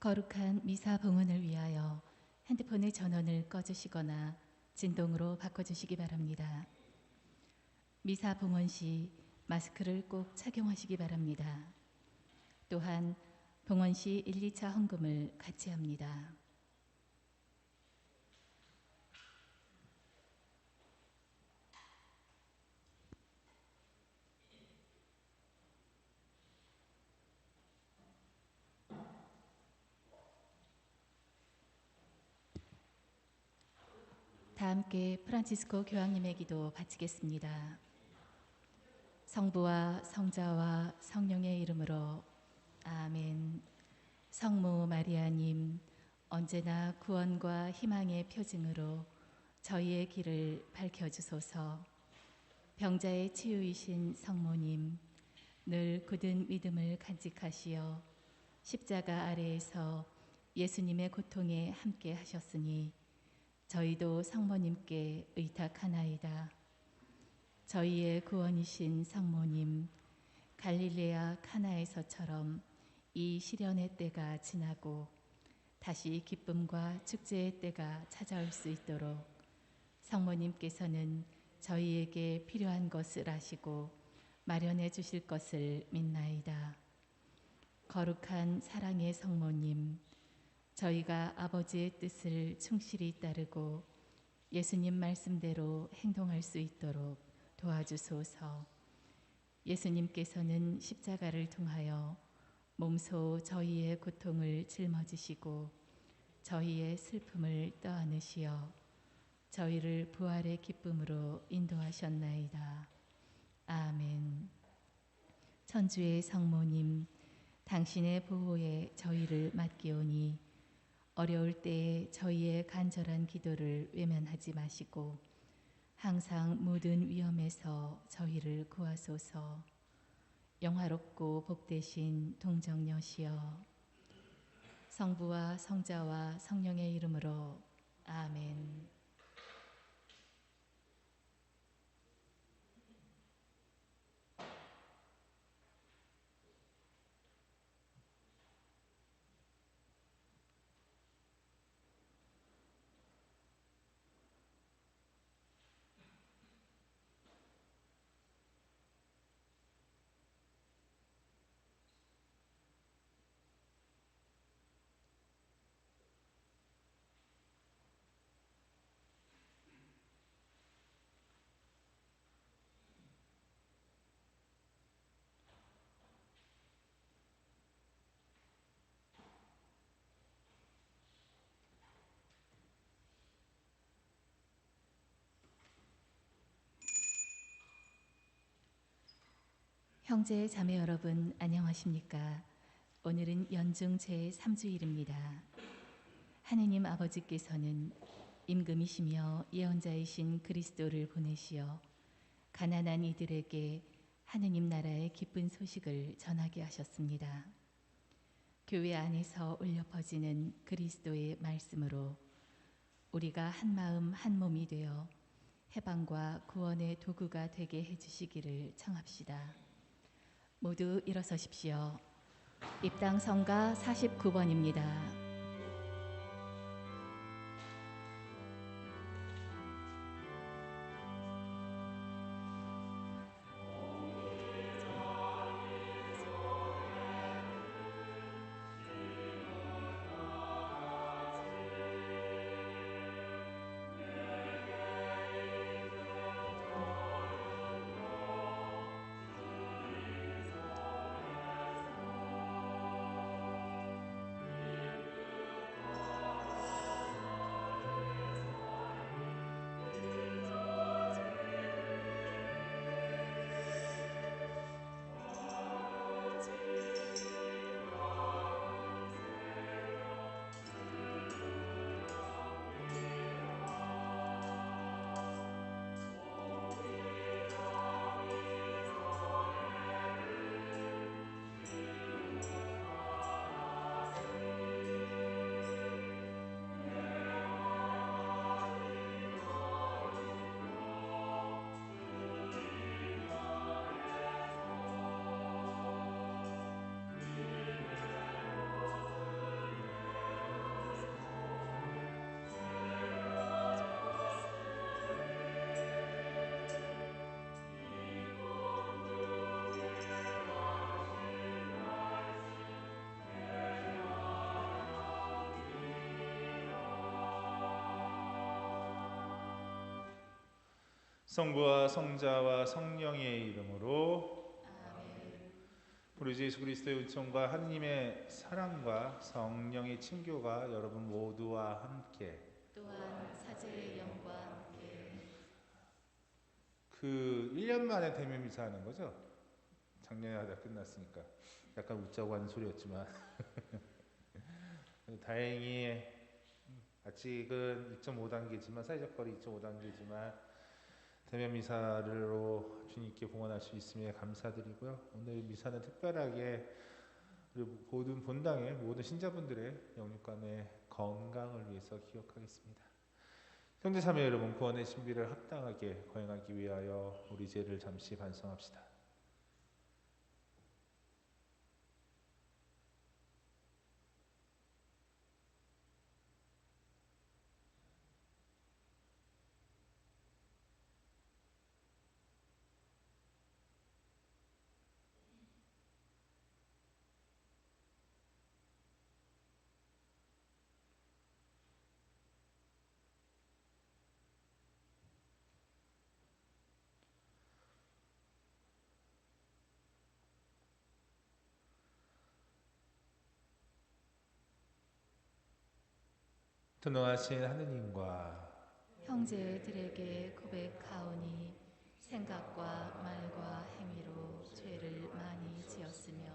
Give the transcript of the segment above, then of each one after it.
거룩한 미사 봉헌을 위하여 핸드폰의 전원을 꺼주시거나 진동으로 바꿔주시기 바랍니다. 미사 봉헌 시 마스크를 꼭 착용하시기 바랍니다. 또한 봉헌 시 1, 2차 헌금을 같이 합니다. 다 함께 프란치스코 교황님의 기도 바치겠습니다. 성부와 성자와 성령의 이름으로 아멘. 성모 마리아님, 언제나 구원과 희망의 표징으로 저희의 길을 밝혀주소서. 병자의 치유이신 성모님, 늘 굳은 믿음을 간직하시어 십자가 아래에서 예수님의 고통에 함께 하셨으니 저희도 성모님께 의탁하나이다. 저희의 구원이신 성모님, 갈릴레아 카나에서처럼 이 시련의 때가 지나고 다시 기쁨과 축제의 때가 찾아올 수 있도록 성모님께서는 저희에게 필요한 것을 아시고 마련해 주실 것을 믿나이다. 거룩한 사랑의 성모님, 저희가 아버지의 뜻을 충실히 따르고 예수님 말씀대로 행동할 수 있도록 도와주소서. 예수님께서는 십자가를 통하여 몸소 저희의 고통을 짊어지시고 저희의 슬픔을 떠안으시어 저희를 부활의 기쁨으로 인도하셨나이다. 아멘. 천주의 성모님, 당신의 보호에 저희를 맡기오니 어려울 때에 저희의 간절한 기도를 외면하지 마시고 항상 모든 위험에서 저희를 구하소서. 영화롭고 복되신 동정녀시여, 성부와 성자와 성령의 이름으로 아멘. 형제 자매 여러분, 안녕하십니까? 오늘은 연중 제3주일입니다. 하느님 아버지께서는 임금이시며 예언자이신 그리스도를 보내시어 가난한 이들에게 하느님 나라의 기쁜 소식을 전하게 하셨습니다. 교회 안에서 울려 퍼지는 그리스도의 말씀으로 우리가 한 마음 한 몸이 되어 해방과 구원의 도구가 되게 해주시기를 청합시다. 모두 일어서십시오. 입당 성가 49번입니다. 성부와 성자와 성령의 이름으로 아멘. 우리 주 예수 그리스도의 은총과 하느님의 사랑과 성령의 친교가 여러분 모두와 함께 또한 사제의 영과 함께 1년 만에 대면 미사 하는 거죠? 작년에 하다 끝났으니까 약간 웃자고 하는 소리였지만 다행히 아직은 2.5단계지만 사회적 거리 2.5단계지만 대면 미사로 주님께 봉헌할 수 있음에 감사드리고요. 오늘 미사는 특별하게 우리 모든 본당의 모든 신자분들의 영육간의 건강을 위해서 기억하겠습니다. 형제자매 여러분, 구원의 신비를 합당하게 거행하기 위하여 우리 죄를 잠시 반성합시다. 전능하신 하느님과 형제들에게 고백하오니 생각과 말과 행위로 죄를 많이 지었으며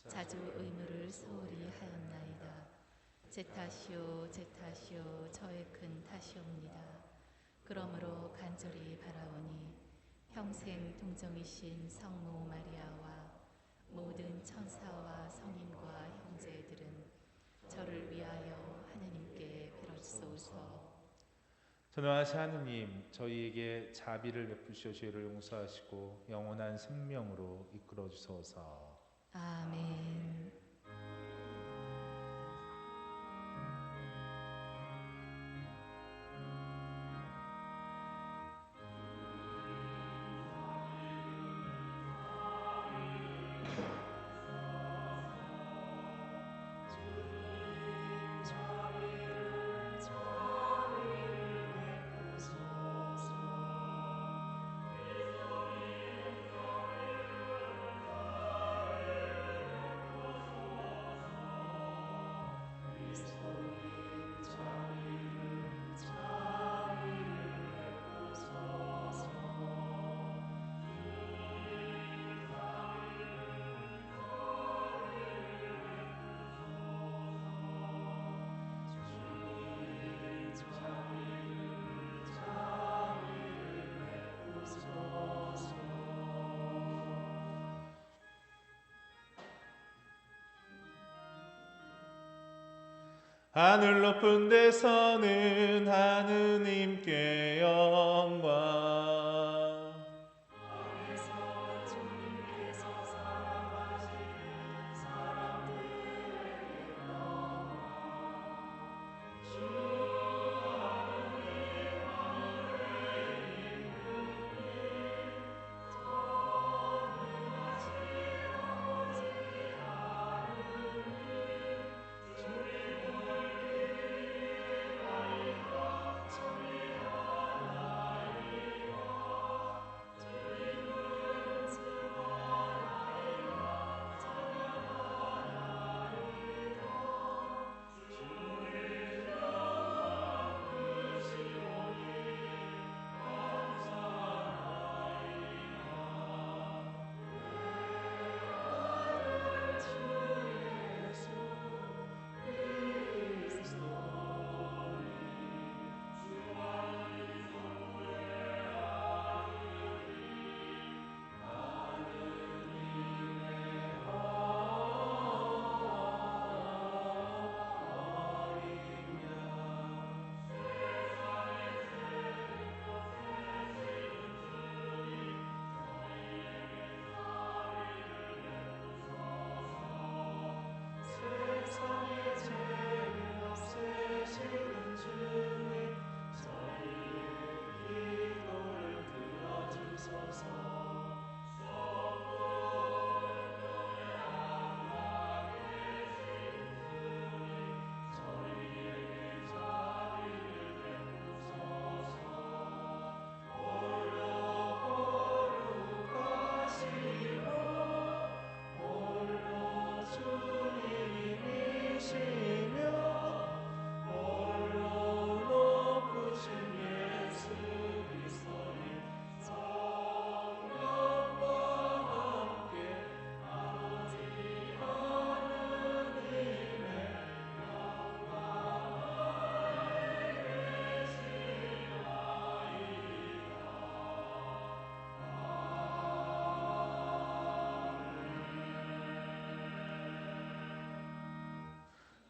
자주 의무를 소홀히 하였나이다. 제 탓이요 제 탓이요 저의 큰 탓이옵니다. 그러므로 간절히 바라오니 평생 동정이신 성모 마리아와 모든 천사와 성인과 형제들은 저를 위하여 하느님께 빌어주소서. 전능하신 하느님, 저희에게 자비를 베푸시어 죄를 용서하시고 영원한 생명으로 이끌어 주소서. 아멘. 하늘 높은 데서는 하느님께 영광,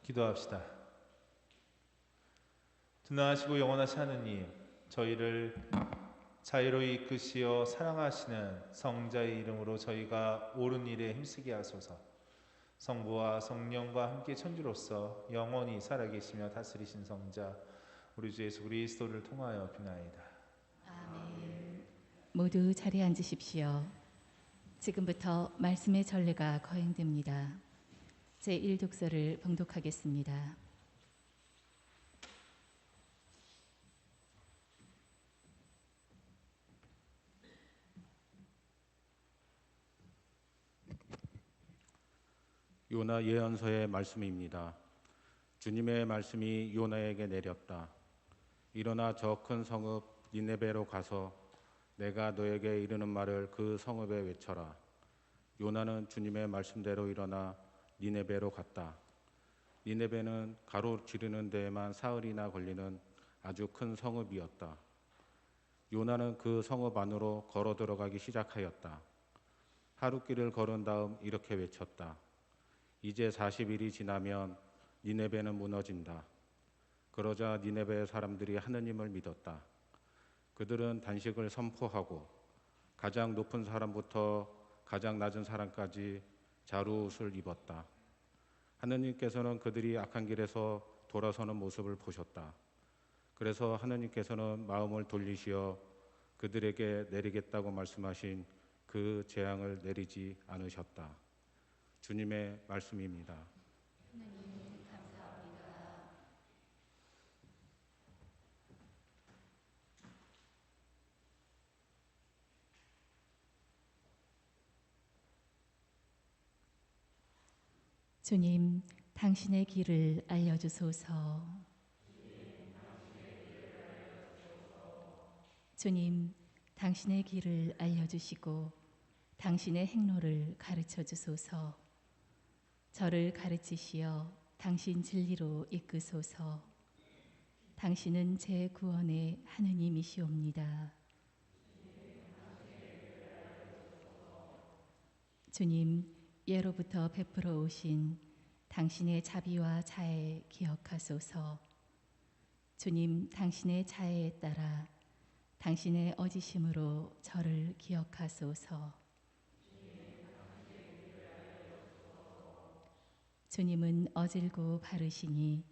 기도합시다. tun하시고 영원하신 하느님, 저희를 자유로이 이끄시어 사랑하시는 성자의 이름으로 저희가 옳은 일에 힘쓰게 하소서. 성부와 성령과 함께 천주로서 영원히 살아계시며 다스리신 성자 우리 주 예수 그리스도를 통하여 비나이다. 아멘. 모두 자리에 앉으십시오. 지금부터 말씀의 전례가 거행됩니다. 제1독서를 봉독하겠습니다. 요나 예언서의 말씀입니다. 주님의 말씀이 요나에게 내렸다. 일어나 저 큰 성읍 니네베로 가서 내가 너에게 이르는 말을 그 성읍에 외쳐라. 요나는 주님의 말씀대로 일어나 니네베로 갔다. 니네베는 가로지르는 데에만 사흘이나 걸리는 아주 큰 성읍이었다. 요나는 그 성읍 안으로 걸어 들어가기 시작하였다. 하루길을 걸은 다음 이렇게 외쳤다. 이제 40일이 지나면 니네베는 무너진다. 그러자 니네베 사람들이 하느님을 믿었다. 그들은 단식을 선포하고 가장 높은 사람부터 가장 낮은 사람까지 자루옷을 입었다. 하느님께서는 그들이 악한 길에서 돌아서는 모습을 보셨다. 그래서 하느님께서는 마음을 돌리시어 그들에게 내리겠다고 말씀하신 그 재앙을 내리지 않으셨다. 주님의 말씀입니다. 하나님 감사합니다. 주님, 당신의 길을 알려주소서. 주님, 당신의 길을 알려주시고 당신의 행로를 가르쳐 주소서. 저를 가르치시어 당신 진리로 이끄소서. 당신은 제 구원의 하느님이시옵니다. 주님, 예로부터 베풀어 오신 당신의 자비와 자애 기억하소서. 주님, 당신의 자애에 따라 당신의 어지심으로 저를 기억하소서. 주님은 어질고 바르시니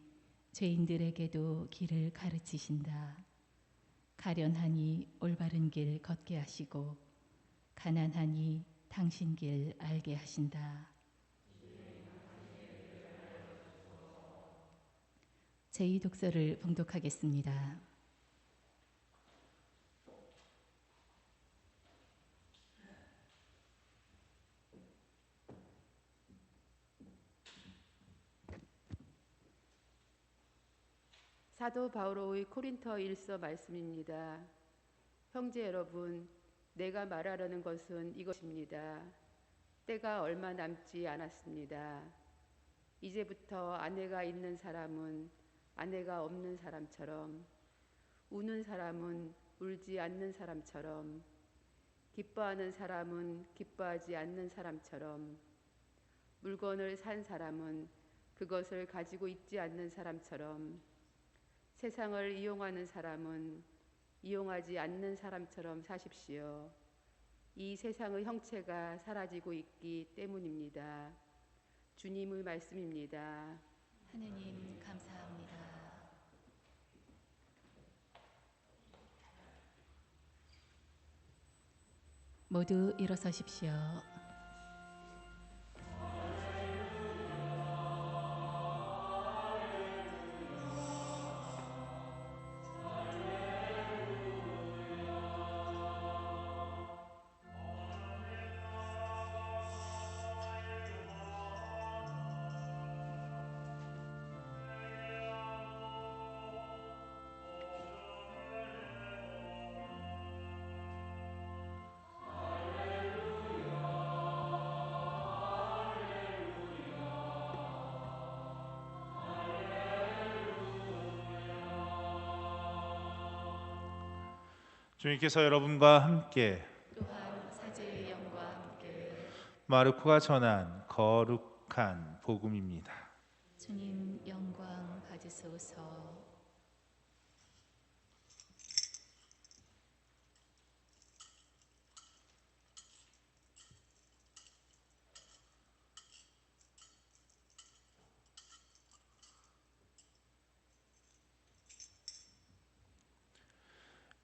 죄인들에게도 길을 가르치신다. 가련하니 올바른 길 걷게 하시고 가난하니 당신 길 알게 하신다. 제2독서를 봉독하겠습니다. 사도 바오로의 코린토 일서 말씀입니다. 형제 여러분, 내가 말하려는 것은 이것입니다. 때가 얼마 남지 않았습니다. 이제부터 아내가 있는 사람은 아내가 없는 사람처럼, 우는 사람은 울지 않는 사람처럼, 기뻐하는 사람은 기뻐하지 않는 사람처럼, 물건을 산 사람은 그것을 가지고 있지 않는 사람처럼, 세상을 이용하는 사람은 이용하지 않는 사람처럼 사십시오. 이 세상의 형체가 사라지고 있기 때문입니다. 주님의 말씀입니다. 하느님 감사합니다. 모두 일어서십시오. 주님께서 여러분과 함께 또한 사제의 영과 함께 마르코가 전한 거룩한 복음입니다. 주님 영광 받으소서.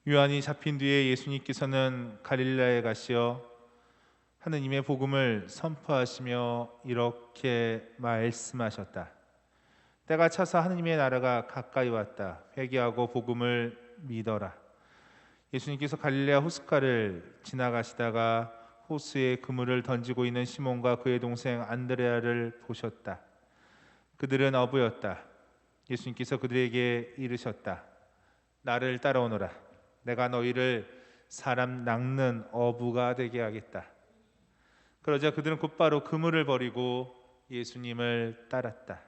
요한이 잡힌 뒤에 예수님께서는 갈릴라에 가시어 하느님의 복음을 선포하시며 이렇게 말씀하셨다. 때가 차서 하느님의 나라가 가까이 왔다. 회개하고 복음을 믿어라. 예수님께서 갈릴레아 호숫가를 지나가시다가 호수에 그물을 던지고 있는 시몬과 그의 동생 안드레아를 보셨다. 그들은 어부였다. 예수님께서 그들에게 이르셨다. 나를 따라오너라. 내가 너희를 사람 낚는 어부가 되게 하겠다. 그러자 그들은 곧바로 그물을 버리고 예수님을 따랐다.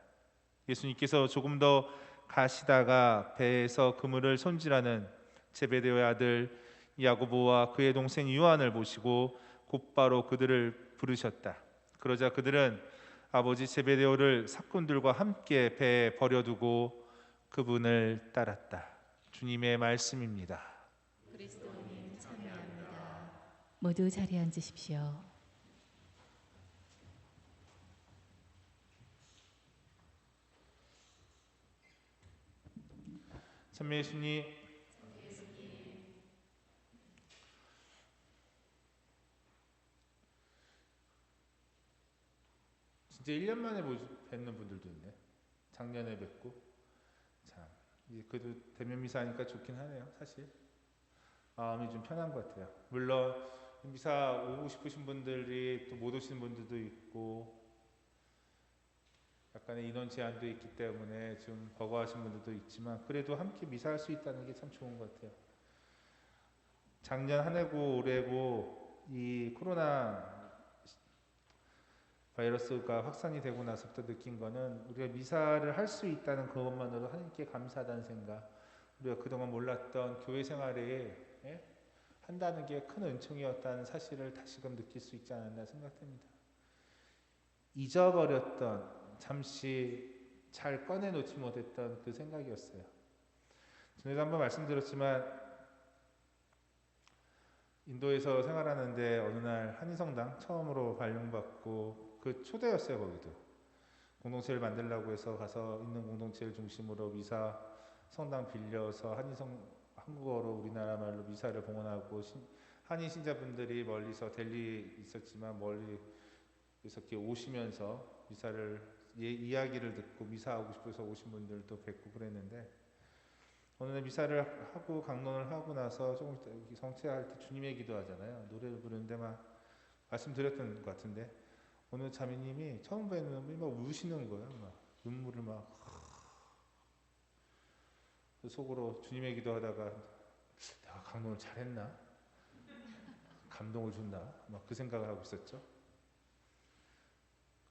예수님께서 조금 더 가시다가 배에서 그물을 손질하는 제베데오의 아들 야고보와 그의 동생 요한을 보시고 곧바로 그들을 부르셨다. 그러자 그들은 아버지 제베데오를 사꾼들과 함께 배에 버려두고 그분을 따랐다. 주님의 말씀입니다. 그리스도님 참여합니다. 모두 자리에 앉으십시오. 참여 예수님, 진짜 1년 만에 뵙는 분들도 있네. 작년에 뵙고. 참, 이제 그래도 대면 미사하니까 좋긴 하네요. 사실 마음이 좀 편한 것 같아요. 물론 미사 오고 싶으신 분들이 또 못 오시는 분들도 있고 약간의 인원 제한도 있기 때문에 좀 버거워하신 분들도 있지만 그래도 함께 미사할 수 있다는 게 참 좋은 것 같아요. 작년 한 해고 올해고 이 코로나 바이러스가 확산이 되고 나서부터 느낀 거는 우리가 미사를 할 수 있다는 그것만으로 하나님께 감사하다는 생각, 우리가 그동안 몰랐던 교회 생활에 한다는 게 큰 은총이었다는 사실을 다시금 느낄 수 있지 않았나 생각됩니다. 잊어버렸던, 잠시 잘 꺼내놓지 못했던 그 생각이었어요. 전에도 한번 말씀드렸지만 인도에서 생활하는데 어느 날 한인성당 처음으로 발령받고 그 초대였어요. 거기도 공동체를 만들려고 해서 가서 있는 공동체를 중심으로 미사 성당 빌려서 한국어로 우리나라 말로 미사를 봉헌하고 한인 신자분들이 멀리서 델리 있었지만 멀리서 이렇게 오시면서 미사를 이야기를 듣고 미사하고 싶어서 오신 분들도 뵙고 그랬는데 어느 날 미사를 하고 강론을 하고 나서 조금 성취할 때 주님의 기도하잖아요. 노래를 부르는데 막 말씀드렸던 것 같은데 오늘 자매님이 처음 뵈는 분이 막 우시는 거예요. 막 눈물을 막 속으로 주님의 기도하다가 내가 강론을 잘했나? 감동을 줬나? 막 그 생각을 하고 있었죠.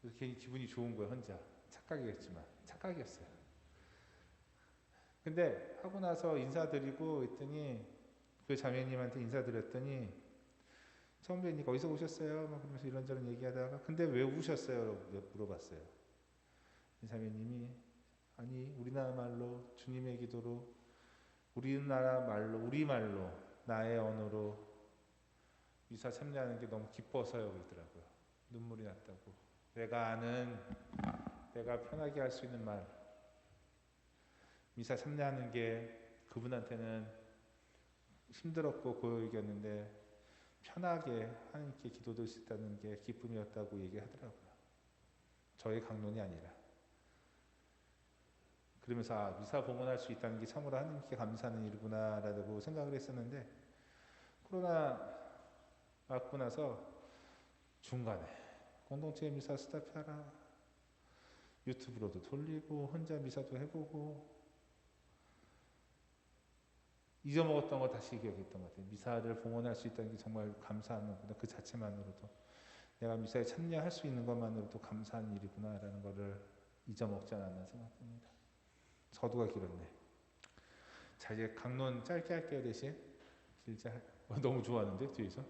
그래서 괜히 기분이 좋은 거예요. 혼자 착각이겠지만 착각이었어요. 근데 하고 나서 인사드리고 했더니 그 자매님한테 인사드렸더니 처음 뵈니까 어디서 오셨어요? 막 그러면서 이런저런 얘기하다가 근데 왜 우셨어요? 물어봤어요. 이 자매님이 아니 우리나라 말로 주님의 기도로 우리나라 말로 우리말로 나의 언어로 미사 참여하는 게 너무 기뻐서요 그러더라고요. 눈물이 났다고. 내가 아는 내가 편하게 할 수 있는 말 미사 참여하는 게 그분한테는 힘들었고 고역이었는데 편하게 하나님께 기도드릴 수 있다는 게 기쁨이었다고 얘기하더라고요. 저의 강론이 아니라. 그러면서 미사 봉헌할 수 있다는 게 참으로 하나님께 감사하는 일구나라고 생각을 했었는데 코로나 맞고 나서 중간에 공동체 미사 스탑하라 유튜브로도 돌리고 혼자 미사도 해보고 잊어먹었던 걸 다시 기억했던 것 같아요. 미사를 봉헌할 수 있다는 게 정말 감사한 거구나. 그 자체만으로도 내가 미사에 참여할 수 있는 것만으로도 감사한 일이구나라는 것을 잊어먹지 않았나 생각합니다. 서두가 길었네. 자 이제 강론 짧게 할게요. 대신 길지 너무 좋아하는데 뒤에서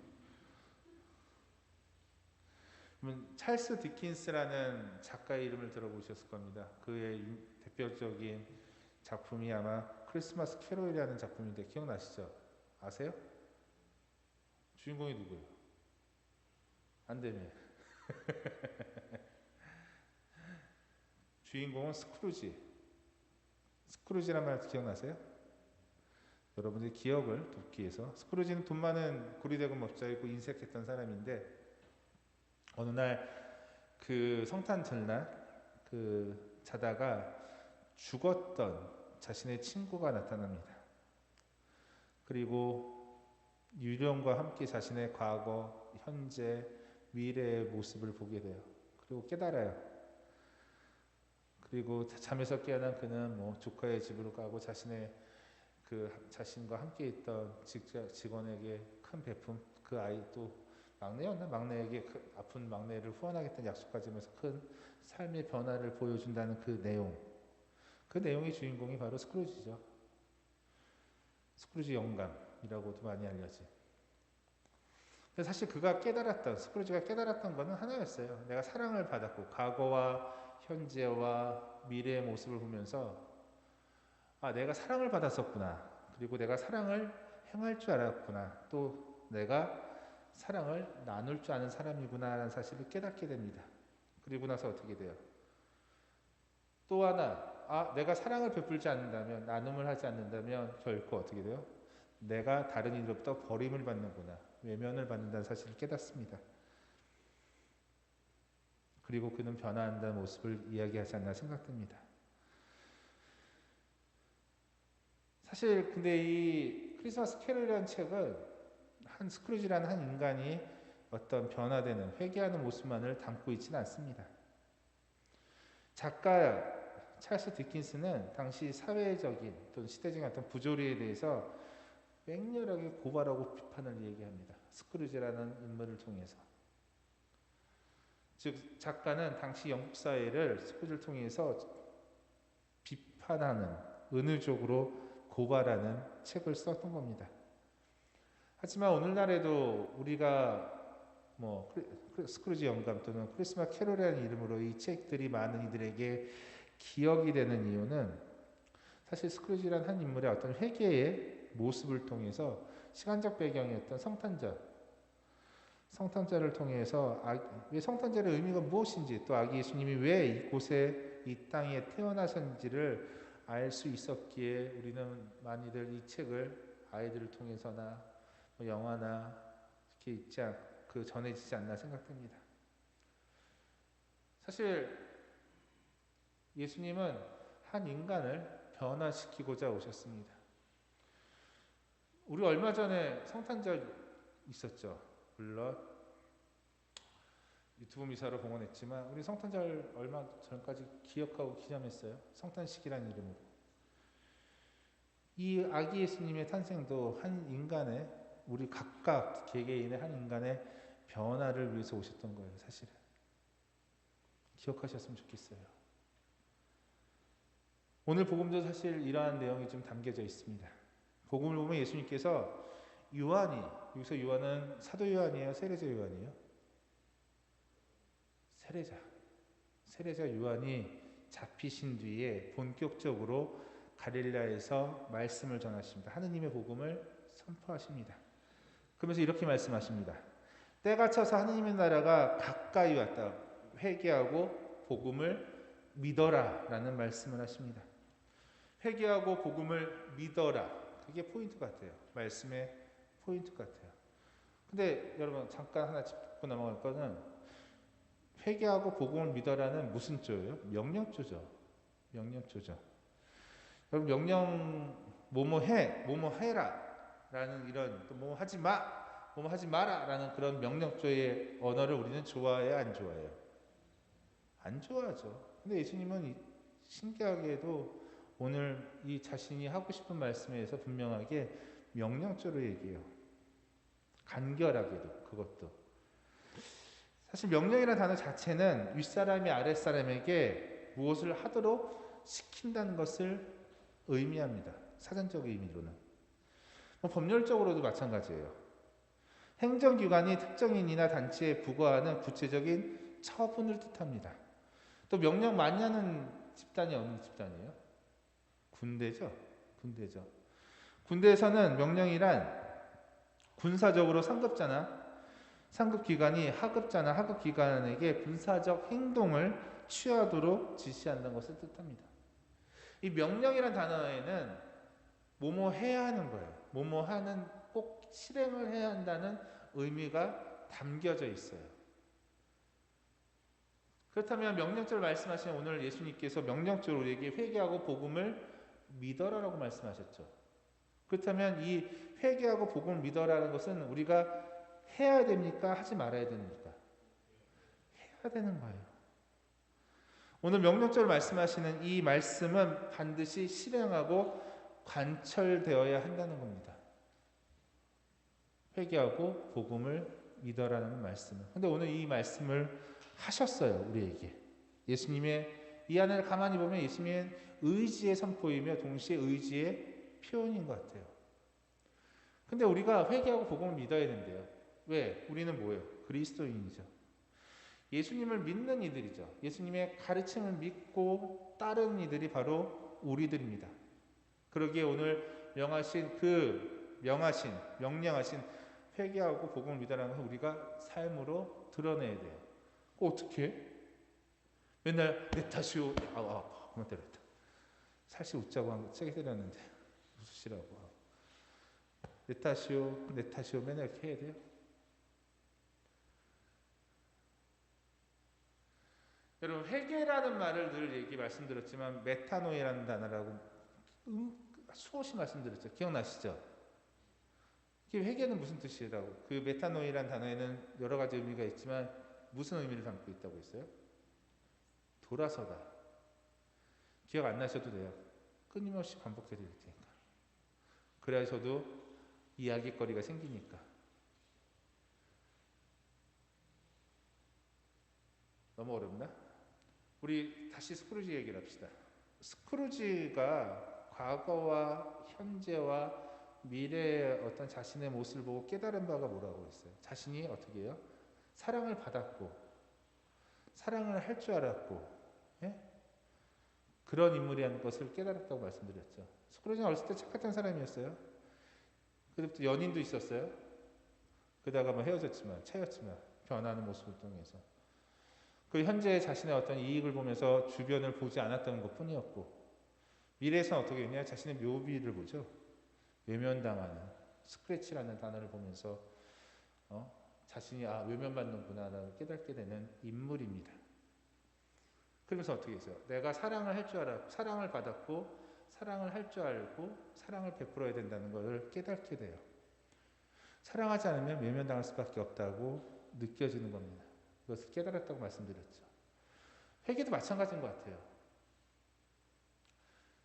그러면 찰스 디킨스라는 작가의 이름을 들어보셨을 겁니다. 그의 대표적인 작품이 아마 크리스마스 캐롤이라는 작품인데 기억나시죠? 아세요? 주인공이 누구예요? 안 되네. 주인공은 스크루지. 스크루지란 말 기억나세요? 여러분들이 기억을 돕기 위해서. 스크루지는 돈 많은 고리대금 업자이고 인색했던 사람인데 어느 날 그 성탄 전날 그 자다가 죽었던 자신의 친구가 나타납니다. 그리고 유령과 함께 자신의 과거, 현재, 미래의 모습을 보게 돼요. 그리고 깨달아요. 그리고 잠에서 깨어난 그는 뭐 조카의 집으로 가고 자신의 그 자신과 함께 있던 직원에게 큰 베품, 그 아이 또 막내였나? 막내에게 그 아픈 막내를 후원하겠다는 약속까지 하면서 큰 삶의 변화를 보여준다는 그 내용. 그 내용의 주인공이 바로 스크루지죠. 스크루지 영감이라고도 많이 알려진. 근데 사실 그가 깨달았던, 스크루지가 깨달았던 것은 하나였어요. 내가 사랑을 받았고 과거와 현재와 미래의 모습을 보면서 아, 내가 사랑을 받았었구나. 그리고 내가 사랑을 행할 줄 알았구나. 또 내가 사랑을 나눌 줄 아는 사람이구나라는 사실을 깨닫게 됩니다. 그리고 나서 어떻게 돼요? 또 하나, 아, 내가 사랑을 베풀지 않는다면, 나눔을 하지 않는다면 결코 어떻게 돼요? 내가 다른 이로부터 버림을 받는구나. 외면을 받는다는 사실을 깨닫습니다. 그리고 그는 변화한다는 모습을 이야기하지 않나 생각됩니다. 사실 근데 이 크리스마스 캐롤이라는 책은 한 스크루지라는 한 인간이 어떤 변화되는 회개하는 모습만을 담고 있지는 않습니다. 작가 찰스 디킨스는 당시 사회적인 또는 시대적인 어떤 부조리에 대해서 맹렬하게 고발하고 비판을 얘기합니다. 스크루지라는 인물을 통해서. 즉 작가는 당시 영국 사회를 스크루지를 통해서 비판하는, 은유적으로 고발하는 책을 썼던 겁니다. 하지만 오늘날에도 우리가 뭐 스크루지 영감 또는 크리스마스 캐롤이라는 이름으로 이 책들이 많은 이들에게 기억이 되는 이유는 사실 스크루지라는 한 인물의 어떤 회개의 모습을 통해서 시간적 배경이었던 성탄절을 통해서 왜 성탄절의 의미가 무엇인지 또 아기 예수님이 왜 이곳에 이 땅에 태어나셨는지를 알 수 있었기에 우리는 많이들 이 책을 아이들을 통해서나 뭐 영화나 이렇게 전해지지 않나 생각됩니다. 사실 예수님은 한 인간을 변화시키고자 오셨습니다. 우리 얼마 전에 성탄절 있었죠. 물론 유튜브 미사로 봉헌했지만 우리 성탄절 얼마 전까지 기억하고 기념했어요. 성탄식이라는 이름으로. 이 아기 예수님의 탄생도 한 인간의 우리 각각 개개인의 한 인간의 변화를 위해서 오셨던 거예요. 사실은. 기억하셨으면 좋겠어요. 오늘 복음도 사실 이러한 내용이 좀 담겨져 있습니다. 복음을 보면 예수님께서 여기서 요한은 사도 요한이에요? 세례자 요한이에요? 세례자 요한이 잡히신 뒤에 본격적으로 갈릴라에서 말씀을 전하십니다. 하느님의 복음을 선포하십니다. 그러면서 이렇게 말씀하십니다. 때가 차서 하느님의 나라가 가까이 왔다. 회개하고 복음을 믿어라 라는 말씀을 하십니다. 회개하고 복음을 믿어라. 그게 포인트 같아요. 말씀의 포인트 같아요. 근데 여러분 잠깐 하나 짚고 넘어갈 거는 회개하고 복음을 믿어라는 무슨 조예요? 명령조죠. 여러분 명령 뭐뭐 해라 라는 이런 또 뭐뭐 하지 마라 라는 그런 명령조의 언어를 우리는 좋아해요? 안 좋아해요? 안 좋아하죠. 근데 예수님은 신기하게도 오늘 이 자신이 하고 싶은 말씀에서 분명하게 명령조로 얘기해요. 간결하게도 그것도. 사실 명령이라는 단어 자체는 윗사람이 아랫사람에게 무엇을 하도록 시킨다는 것을 의미합니다. 사전적 의미로는. 법률적으로도 마찬가지예요. 행정기관이 특정인이나 단체에 부과하는 구체적인 처분을 뜻합니다. 또 명령 많이 하는 집단이 어느 집단이에요? 군대죠. 군대죠. 군대에서는 명령이란 군사적으로 상급기관이 하급자나 하급기관에게 군사적 행동을 취하도록 지시한다는 것을 뜻합니다. 이 명령이란 단어에는 뭐뭐 해야 하는 거예요. 뭐뭐 하는, 꼭 실행을 해야 한다는 의미가 담겨져 있어요. 그렇다면 명령적으로 말씀하시는 오늘 예수님께서 명령적으로 우리에게 회개하고 복음을 믿어라라고 말씀하셨죠. 그렇다면 이 회개하고 복음을 믿어라는 것은 우리가 해야 됩니까? 하지 말아야 됩니까? 해야 되는 거예요. 오늘 명령적으로 말씀하시는 이 말씀은 반드시 실행하고 관철되어야 한다는 겁니다. 회개하고 복음을 믿어라는 말씀을. 근데 오늘 이 말씀을 하셨어요, 우리에게. 예수님의 이 안을 가만히 보면 예수님의 의지의 선포이며 동시에 의지의 표현인 것 같아요. 근데 우리가 회개하고 복음을 믿어야 된대요. 왜? 우리는 뭐예요? 그리스도인이죠. 예수님을 믿는 이들이죠. 예수님의 가르침을 믿고 따르는 이들이 바로 우리들입니다. 그러기에 오늘 명령하신 회개하고 복음을 믿어라는 걸 우리가 삶으로 드러내야 돼요. 어떻게? 맨날 내 탓이오. 그만 때렸다. 사실 웃자고 한 거 세게 때렸는데 웃으시라고. 내 탓이오 맨날 이렇게 해야 돼요? 여러분, 회개라는 말을 늘 말씀드렸지만 메타노이라는 단어라고 수없이 말씀드렸죠. 기억나시죠? 회개는 무슨 뜻이라고? 그 메타노이라는 단어에는 여러 가지 의미가 있지만 무슨 의미를 담고 있다고 했어요? 돌아서다. 기억 안 나셔도 돼요. 끊임없이 반복해 드릴 테니까. 그래야 저도 이야기거리가 생기니까. 너무 어렵나? 우리 다시 스크루지 얘기를 합시다. 스크루지가 과거와 현재와 미래의 어떤 자신의 모습을 보고 깨달은 바가 뭐라고 했어요? 자신이 어떻게 해요? 사랑을 받았고 사랑을 할 줄 알았고, 예? 그런 인물이라는 것을 깨달았다고 말씀드렸죠. 스크루지는 어렸을 때 착했던 사람이었어요. 그때부터 연인도 있었어요. 그러다가 헤어졌지만 차였지만 변하는 모습을 통해서 그 현재 자신의 어떤 이익을 보면서 주변을 보지 않았던 것 뿐이었고, 미래에서는 어떻게 했냐? 자신의 묘비를 보죠. 외면당하는, 스크래치라는 단어를 보면서 자신이 외면받는구나 라고 깨닫게 되는 인물입니다. 그러면서 어떻게 했어요? 내가 사랑을 할 줄 알았고, 사랑을 받았고, 사랑을 할 줄 알고, 사랑을 베풀어야 된다는 것을 깨닫게 돼요. 사랑하지 않으면 외면당할 수밖에 없다고 느껴지는 겁니다. 그것을 깨달았다고 말씀드렸죠. 회개도 마찬가지인 것 같아요.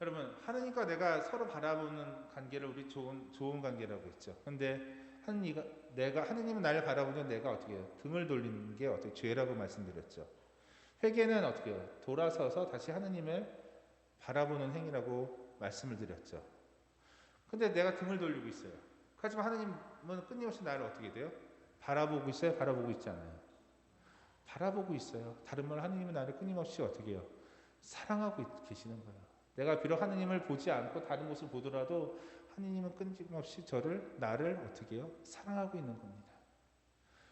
여러분, 하느님과 내가 서로 바라보는 관계를 우리 좋은 관계라고 했죠. 근데 하느님은 나를 바라보면 내가 어떻게 해요? 등을 돌리는 게 어떻게 죄라고 말씀드렸죠. 회개는 어떻게 해요? 돌아서서 다시 하느님을 바라보는 행위라고 말씀을 드렸죠. 근데 내가 등을 돌리고 있어요. 하지만 하느님은 끊임없이 나를 어떻게 돼요? 바라보고 있어요? 바라보고 있지 않아요? 바라보고 있어요. 다른 말로 하느님은 나를 끊임없이 어떻게 해요? 사랑하고 계시는 거예요. 내가 비록 하느님을 보지 않고 다른 곳을 보더라도 하느님은 끊임없이 나를 어떻게 해요? 사랑하고 있는 겁니다.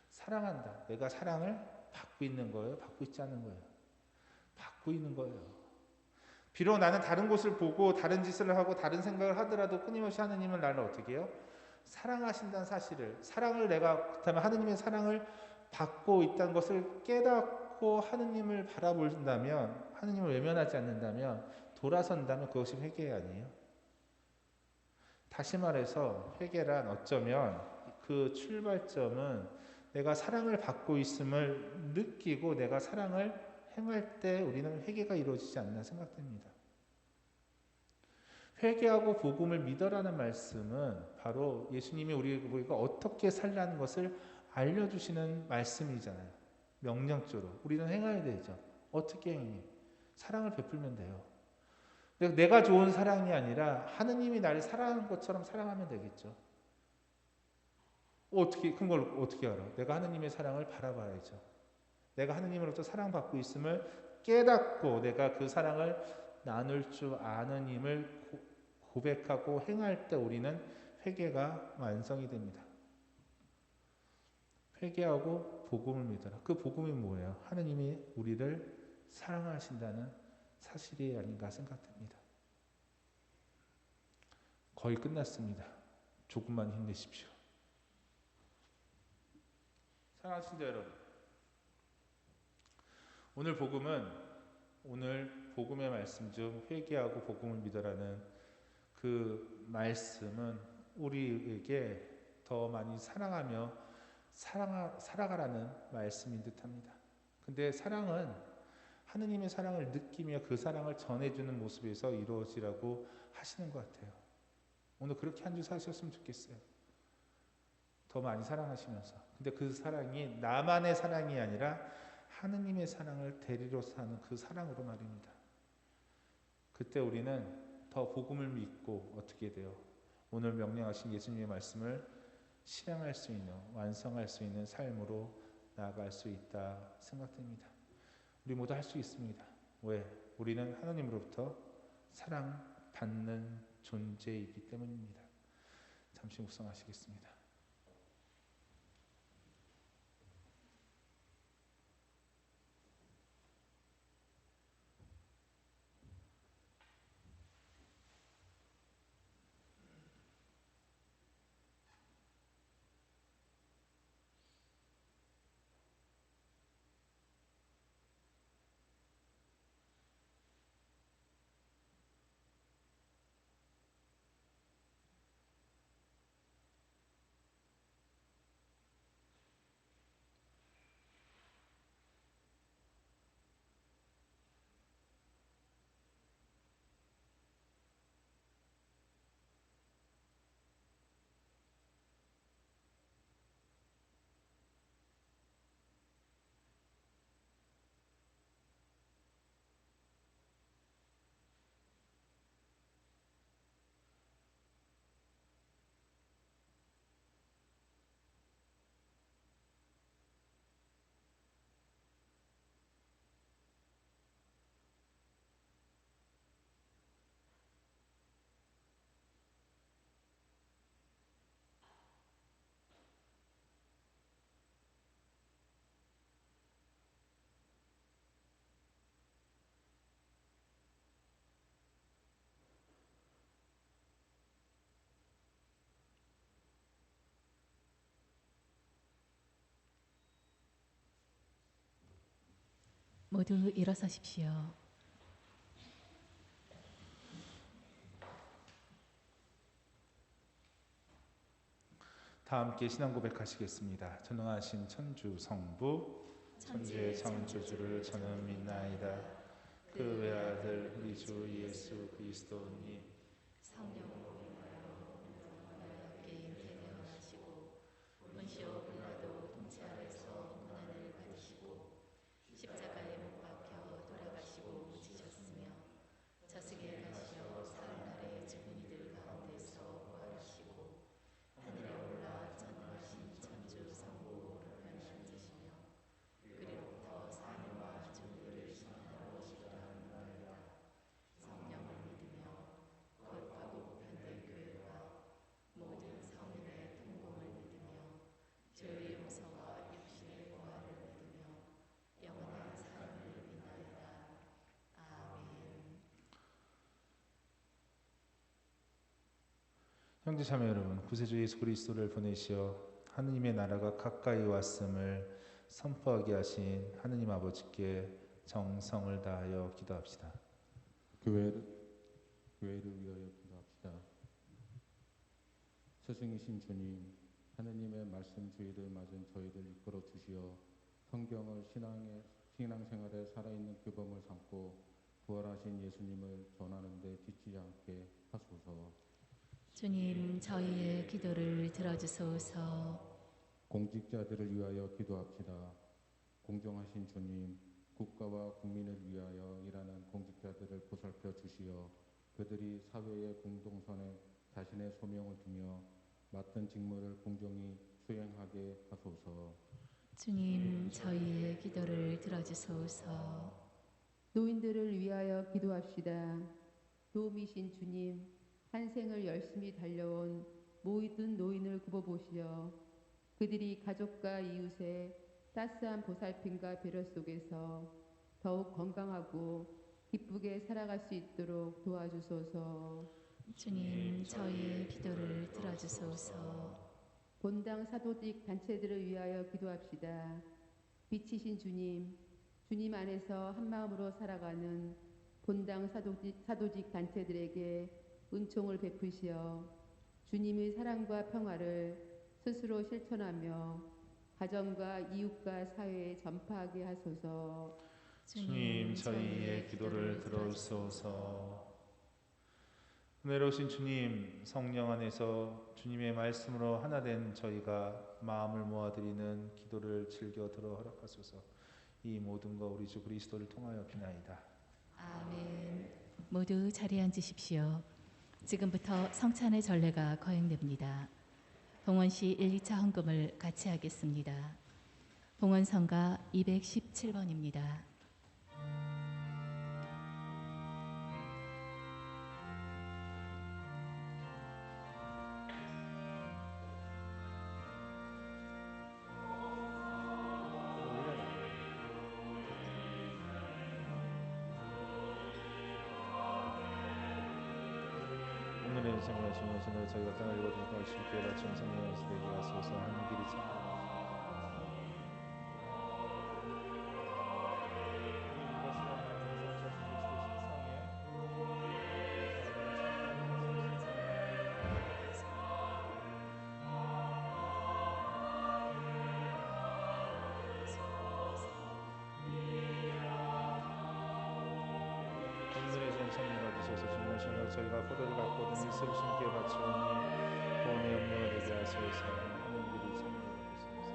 사랑한다. 내가 사랑을 받고 있는 거예요? 받고 있지 않은 거예요? 받고 있는 거예요. 비록 나는 다른 곳을 보고 다른 짓을 하고 다른 생각을 하더라도 끊임없이 하느님은 나를 어떻게 해요? 사랑하신다는 사실을, 그렇다면 하느님의 사랑을 받고 있다는 것을 깨닫고 하느님을 바라본다면, 하느님을 외면하지 않는다면, 돌아선다면 그것이 회개 아니에요? 다시 말해서 회개란 어쩌면 그 출발점은 내가 사랑을 받고 있음을 느끼고 내가 사랑을 행할 때 우리는 회개가 이루어지지 않나 생각됩니다. 회개하고 복음을 믿어라는 말씀은 바로 예수님이 우리가 어떻게 살라는 것을 알려주시는 말씀이잖아요. 명령적으로 우리는 행해야 되죠. 어떻게 행해? 사랑을 베풀면 돼요. 내가 좋은 사랑이 아니라 하느님이 나를 사랑하는 것처럼 사랑하면 되겠죠. 어떻게 큰 걸 어떻게 알아? 내가 하느님의 사랑을 바라봐야죠. 내가 하느님으로부터 사랑받고 있음을 깨닫고 내가 그 사랑을 나눌 줄 아는 힘을 고백하고 행할 때 우리는 회개가 완성이 됩니다. 회개하고 복음을 믿어라. 그 복음이 뭐예요? 하느님이 우리를 사랑하신다는 사실이 아닌가 생각됩니다. 거의 끝났습니다. 조금만 힘내십시오. 사랑하신다 여러분. 오늘 복음의 말씀 중 회개하고 복음을 믿어라는 그 말씀은 우리에게 더 많이 사랑하며 살아가라는 말씀인 듯합니다. 근데 사랑은 하느님의 사랑을 느끼며 그 사랑을 전해주는 모습에서 이루어지라고 하시는 것 같아요. 오늘 그렇게 한 주 사셨으면 좋겠어요. 더 많이 사랑하시면서. 근데 그 사랑이 나만의 사랑이 아니라 하느님의 사랑을 데리러 사는 그 사랑으로 말입니다. 그때 우리는 더 복음을 믿고 어떻게 돼요? 오늘 명령하신 예수님의 말씀을 실행할 수 있는, 완성할 수 있는 삶으로 나아갈 수 있다 생각됩니다. 우리 모두 할 수 있습니다. 왜? 우리는 하나님으로부터 사랑받는 존재이기 때문입니다. 잠시 묵상하시겠습니다. 모두 일어서십시오. 다 함께 신앙 고백하시겠습니다. 전능하신 천주 성부 천지의 창조주를 저는 믿나이다. 그 외아들 우리 주 예수 그리스도니 성령으로 인하여 하나님께 잉태되어나시고 본시오 빌라도 통치 아래서 고난을 받으시고 십자가에 못 박혀 돌아가시고 묻히셨으며 저승에 가시어 사흘날에 죽은 이들 가운데서 부활하시고 하늘에 올라 전능하신 천주 성부 우편에 앉으시며 그리로부터 사람과 존귀를 심판하러 오시리라 믿나이다. 성령을 믿으며 거룩하고 보편된 교회와 모든 성인의 통공을 믿으며 죄의 용서와 육신의 부활을 믿으며 영원한 삶을 믿나이다. 아멘. 형제 자매 여러분, 구세주 예수 그리스도를 보내시어 하느님의 나라가 가까이 왔음을 선포하게 하신 하느님 아버지께 정성을 다하여 기도합시다. 교회를 위하여 기도합시다. 스승이신 주님, 하느님의 말씀 주의를 맞은 저희를 이끌어 주시어 성경을 신앙생활에 살아있는 규범을 삼고 부활하신 예수님을 전하는 데 지치지 않게 하소서. 주님, 저희의 기도를 들어주소서. 공직자들을 위하여 기도합시다. 공정하신 주님, 국가와 국민을 위하여 일하는 공직자들을 보살펴 주시어 그들이 사회의 공동선에 자신의 소명을 두며 맡은 직무를 공정히 수행하게 하소서. 주님, 저희의 기도를 들어주소서. 노인들을 위하여 기도합시다. 도우미신 주님, 한 생을 열심히 달려온 모든 노인을 굽어보시어 그들이 가족과 이웃의 따스한 보살핌과 배려 속에서 더욱 건강하고 기쁘게 살아갈 수 있도록 도와주소서. 주님, 저희의 기도를 들어주소서. 본당 사도직 단체들을 위하여 기도합시다. 빛이신 주님, 주님 안에서 한마음으로 살아가는 본당 사도직 단체들에게 은총을 베푸시어 주님의 사랑과 평화를 스스로 실천하며 가정과 이웃과 사회에 전파하게 하소서. 주님, 저희의 기도를 들어주소서. 은혜로우신 주님, 성령 안에서 주님의 말씀으로 하나 된 저희가 마음을 모아드리는 기도를 즐겨 들어 허락하소서. 이 모든 거 우리 주 그리스도를 통하여 비나이다. 아멘. 모두 자리에 앉으십시오. 지금부터 성찬의 전례가 거행됩니다. 봉헌시 1, 2차 헌금을 같이 하겠습니다. 봉헌성가 217번입니다. 오늘의 생활 주님의 저희가 땅을 읽어드리고 쉽게 바치는 성령의 되게 하소서. 하는 길이 참 오늘의 성령 받으셔서 주님의 신으로 저희가 포도를 갖고 얻은 일을 주님께 바치오니 구원의 염려가 되게 하소서. 하는 길이 참 주님 지금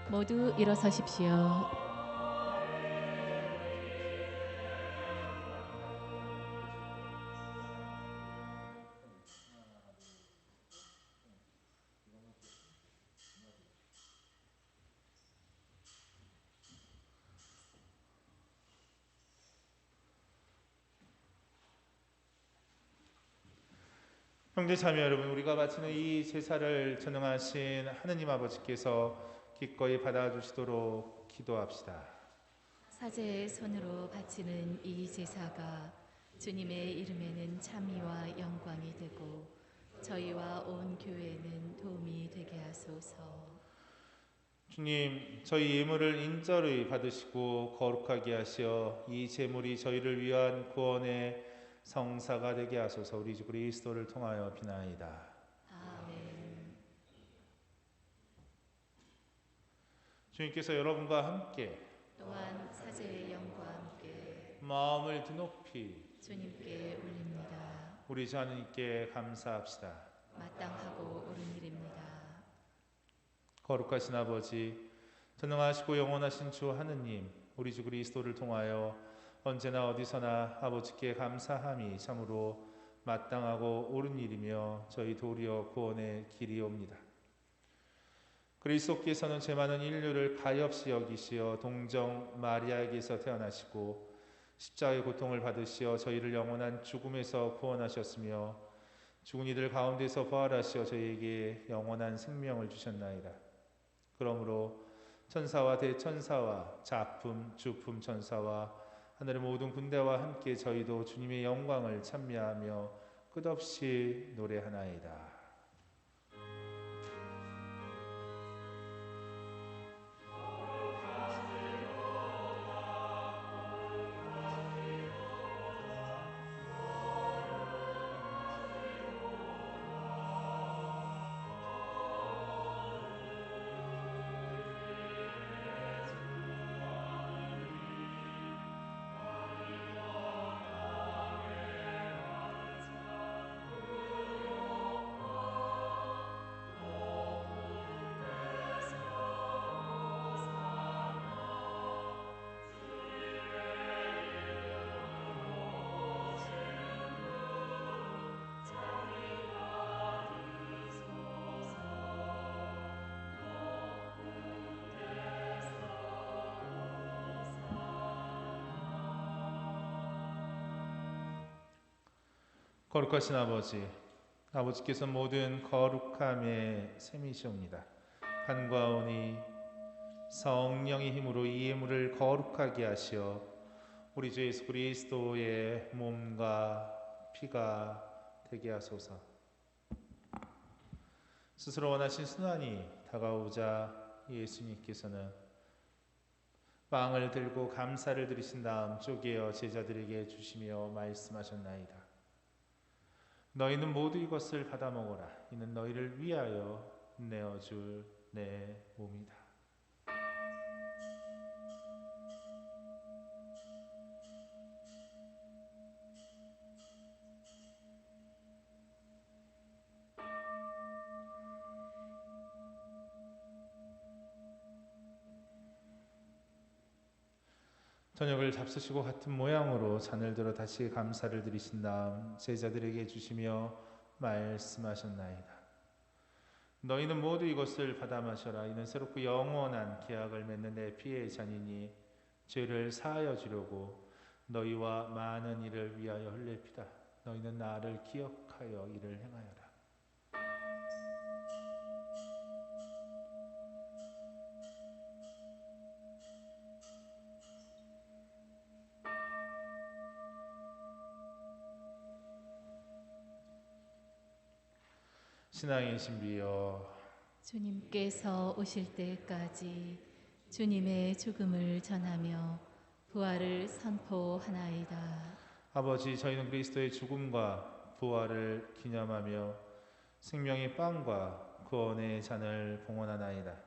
모두 일어서십시오. 형제 자매 여러분, 우리가 바치는 이 제사를 전능하신 하느님 아버지께서 기꺼이 받아주시도록 기도합시다. 사제의 손으로 바치는 이 제사가 주님의 이름에는 찬미와 영광이 되고 저희와 온 교회는 도움이 되게 하소서. 주님, 저희 예물을 인절히 받으시고 거룩하게 하시어 이 제물이 저희를 위한 구원의 성사가 되게 하소서. 우리 주 그리스도를 통하여 비나이다. 아멘. 주님께서 여러분과 함께 또한 사제의 영과 함께 마음을 드높이 주님께 올립니다. 우리 주 하느님께 감사합시다. 마땅하고 옳은 일입니다. 거룩하신 아버지, 전능하시고 영원하신 주 하느님, 우리 주 그리스도를 통하여 언제나 어디서나 아버지께 감사함이 참으로 마땅하고 옳은 일이며 저희 도리어 구원의 길이옵니다. 그리스도께서는 죄 많은 인류를 가엾이 여기시어 동정 마리아에게서 태어나시고 십자가의 고통을 받으시어 저희를 영원한 죽음에서 구원하셨으며 죽은 이들 가운데서 부활하시어 저희에게 영원한 생명을 주셨나이다. 그러므로 천사와 대천사와 작품 주품 천사와 하늘의 모든 군대와 함께 저희도 주님의 영광을 찬미하며 끝없이 노래하나이다. 거룩하신 아버지, 아버지께서 모든 거룩함의 셈이시옵니다. 간과하오니 성령의 힘으로 이 예물을 거룩하게 하시어 우리 주 예수 그리스도의 몸과 피가 되게 하소서. 스스로 원하신 순환이 다가오자 예수님께서는 빵을 들고 감사를 드리신 다음 쪼개어 제자들에게 주시며 말씀하셨나이다. 너희는 모두 이것을 받아 먹어라. 이는 너희를 위하여 내어줄 내 몸이다. 저녁을 잡수시고 같은 모양으로 잔을 들어 다시 감사를 드리신 다음 제자들에게 주시며 말씀하셨나이다. 너희는 모두 이것을 받아 마셔라. 이는 새롭고 영원한 계약을 맺는 내 피의 잔이니 죄를 사하여 주려고 너희와 많은 이를 위하여 흘릴 피다. 너희는 나를 기억하여 이를 행하여라. 신앙의 신비여, 주님께서 오실 때까지 주님의 죽음을 전하며 부활을 선포하나이다. 아버지, 저희는 그리스도의 죽음과 부활을 기념하며 생명의 빵과 구원의 잔을 봉헌하나이다.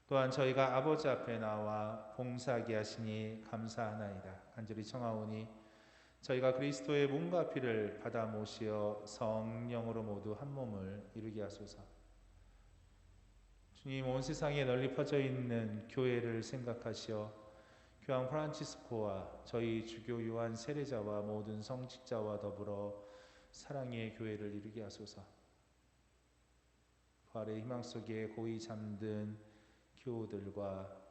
또한 저희가 아버지 앞에 나와 봉사하게 하시니 감사하나이다. 간절히 청하오니 저희가 그리스도의 몸과 피를 받아 모시어 성령으로 모두 한 몸을 이루게 하소서. 주님, 온 세상에 널리 퍼져 있는 교회를 생각하시어 교황 프란치스코와 저희 주교 요한 세례자와 모든 성직자와 더불어 사랑의 교회를 이루게 하소서. 부활의 희망 속에 고이 잠든 교우들과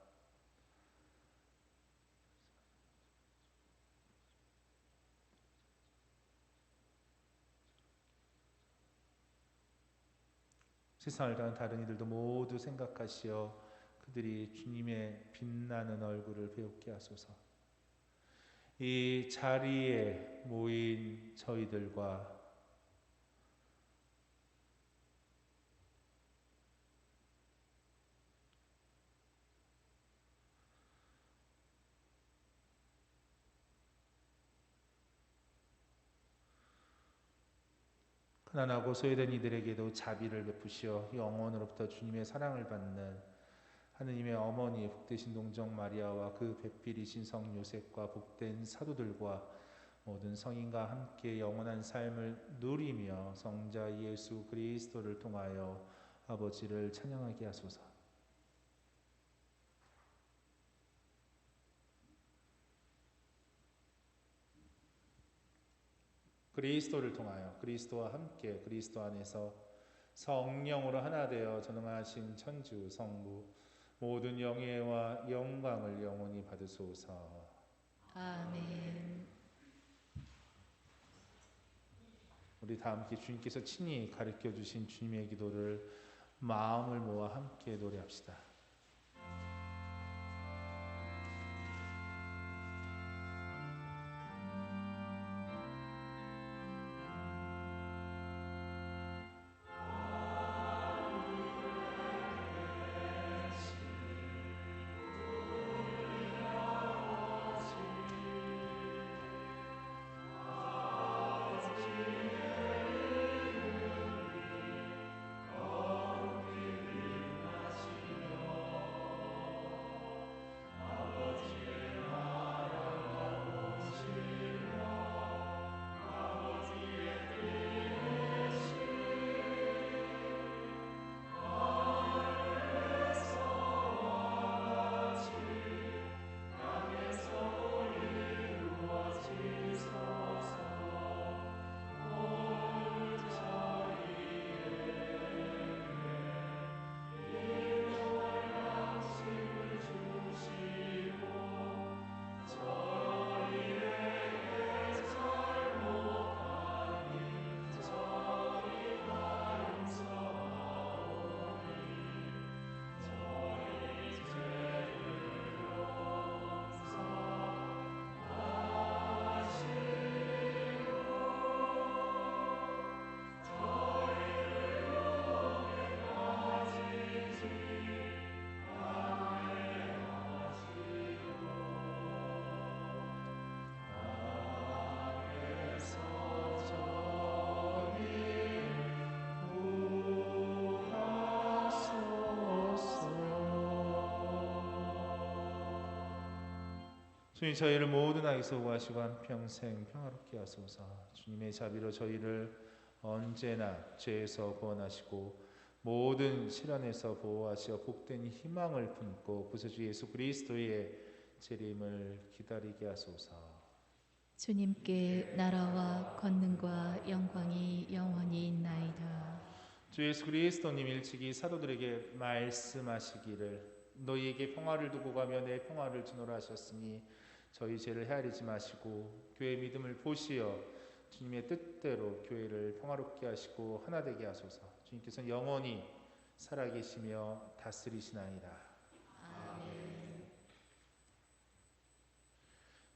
세상을 가는 다른 이들도 모두 생각하시어 그들이 주님의 빛나는 얼굴을 배우게 하소서. 이 자리에 모인 저희들과 가난하고 소외된 이들에게도 자비를 베푸시어 영원으로부터 주님의 사랑을 받는 하느님의 어머니 복되신 동정 마리아와 그 배필이신 성 요셉과 복된 사도들과 모든 성인과 함께 영원한 삶을 누리며 성자 예수 그리스도를 통하여 아버지를 찬양하게 하소서. 그리스도를 통하여 그리스도와 함께 그리스도 안에서 성령으로 하나 되어 전능하신 천주 성부 모든 영예와 영광을 영원히 받으소서. 아멘. 우리 다 함께 주님께서 친히 가르쳐 주신 주님의 기도를 마음을 모아 함께 노래합시다. 주님 저희를 모든 악에서 구하시고 한평생 평화롭게 하소서. 주님의 자비로 저희를 언제나 죄에서 구원하시고 모든 시련에서 보호하시어 복된 희망을 품고 구세주 예수 그리스도의 재림을 기다리게 하소서. 주님께 나라와 권능과 영광이 영원히 있나이다. 주 예수 그리스도님 일찍이 사도들에게 말씀하시기를 너희에게 평화를 두고 가며 내 평화를 주노라 하셨으니 저희 죄를 헤아리지 마시고 교회의 믿음을 보시어 주님의 뜻대로 교회를 평화롭게 하시고 하나 되게 하소서. 주님께서는 영원히 살아계시며 다스리시나이다. 아멘.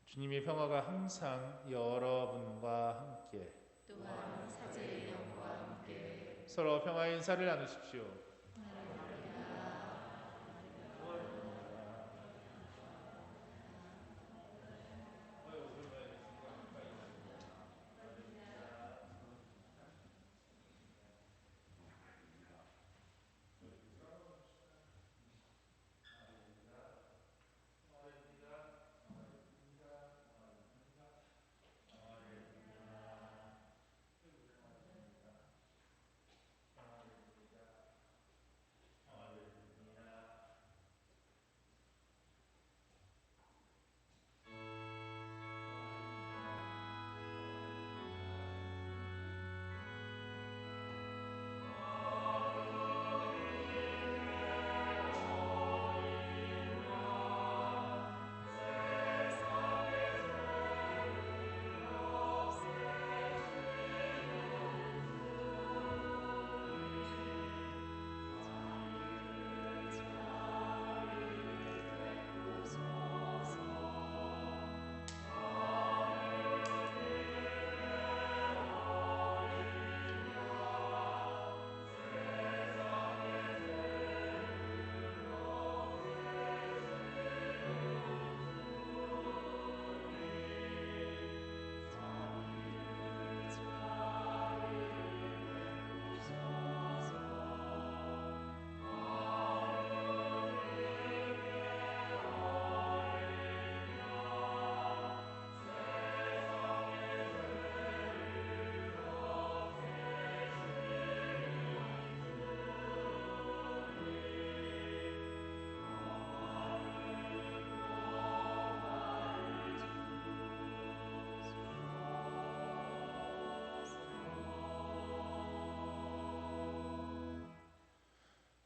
주님의 평화가 항상 여러분과 함께 또한 사제의 영과 함께 서로 평화의 인사를 나누십시오.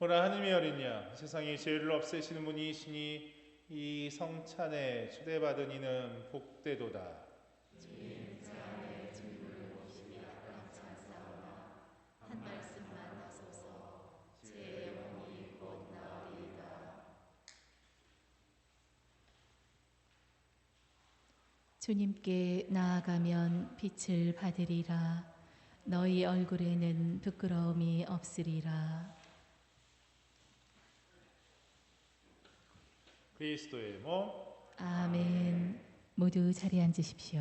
보라 하느님의 어린 양 세상의 죄를 없애시는 분이시니 이 성찬에 초대받은 이는 복되도다. 한 말씀만 하소서. 제 영혼이 곧 나으리이다. 주님께 나아가면 빛을 받으리라. 너희 얼굴에는 부끄러움이 없으리라. 그리스도의 몸. 아멘. 모두 자리에 앉으십시오.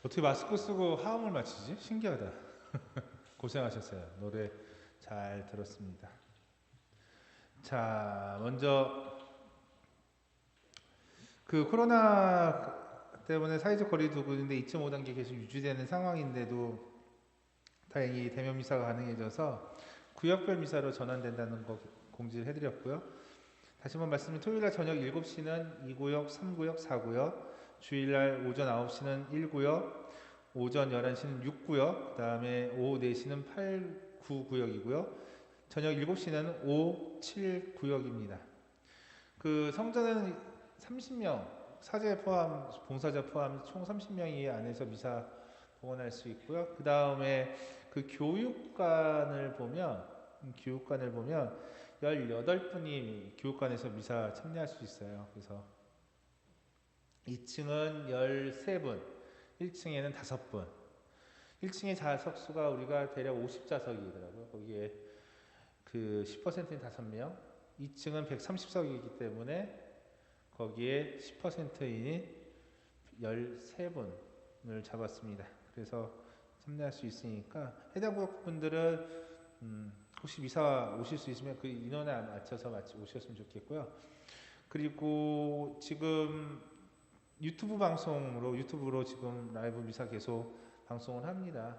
어떻게 마스크 쓰고 화음을 맞추지? 신기하다. 고생하셨어요. 노래 잘 들었습니다. 자, 먼저 그 코로나 때문에 사회적 거리 두고인데 2.5단계 계속 유지되는 상황인데도 다행히 대면 미사가 가능해져서 구역별 미사로 전환된다는 거 공지를 해드렸고요. 다시 한번 말씀드리면 토요일날 저녁 7시는 2구역, 3구역, 4구역, 주일날 오전 9시는 1구역, 오전 11시는 6구역, 그 다음에 오후 4시는 8, 9구역이고요. 저녁 7시는 5, 7구역입니다. 그 성전은 30명, 사제 포함, 봉사자 포함 총 30명이 안에서 미사 봉헌할 수 있고요. 그 다음에 그 교육관을 보면 18분이 교육관에서 미사 참여할 수 있어요. 그래서 2층은 13분, 1층에는 5분. 1층의 좌석수가 우리가 대략 50좌석이더라고요. 거기에 그 10%인 5명, 2층은 130석이기 때문에 거기에 10%인 13분을 잡았습니다. 그래서 참여할 수 있으니까 해당 구역 분들은 혹시 미사 오실 수 있으면 그 인원에 맞춰서 오셨으면 좋겠고요. 그리고 지금 유튜브로 지금 라이브 미사 계속 방송을 합니다.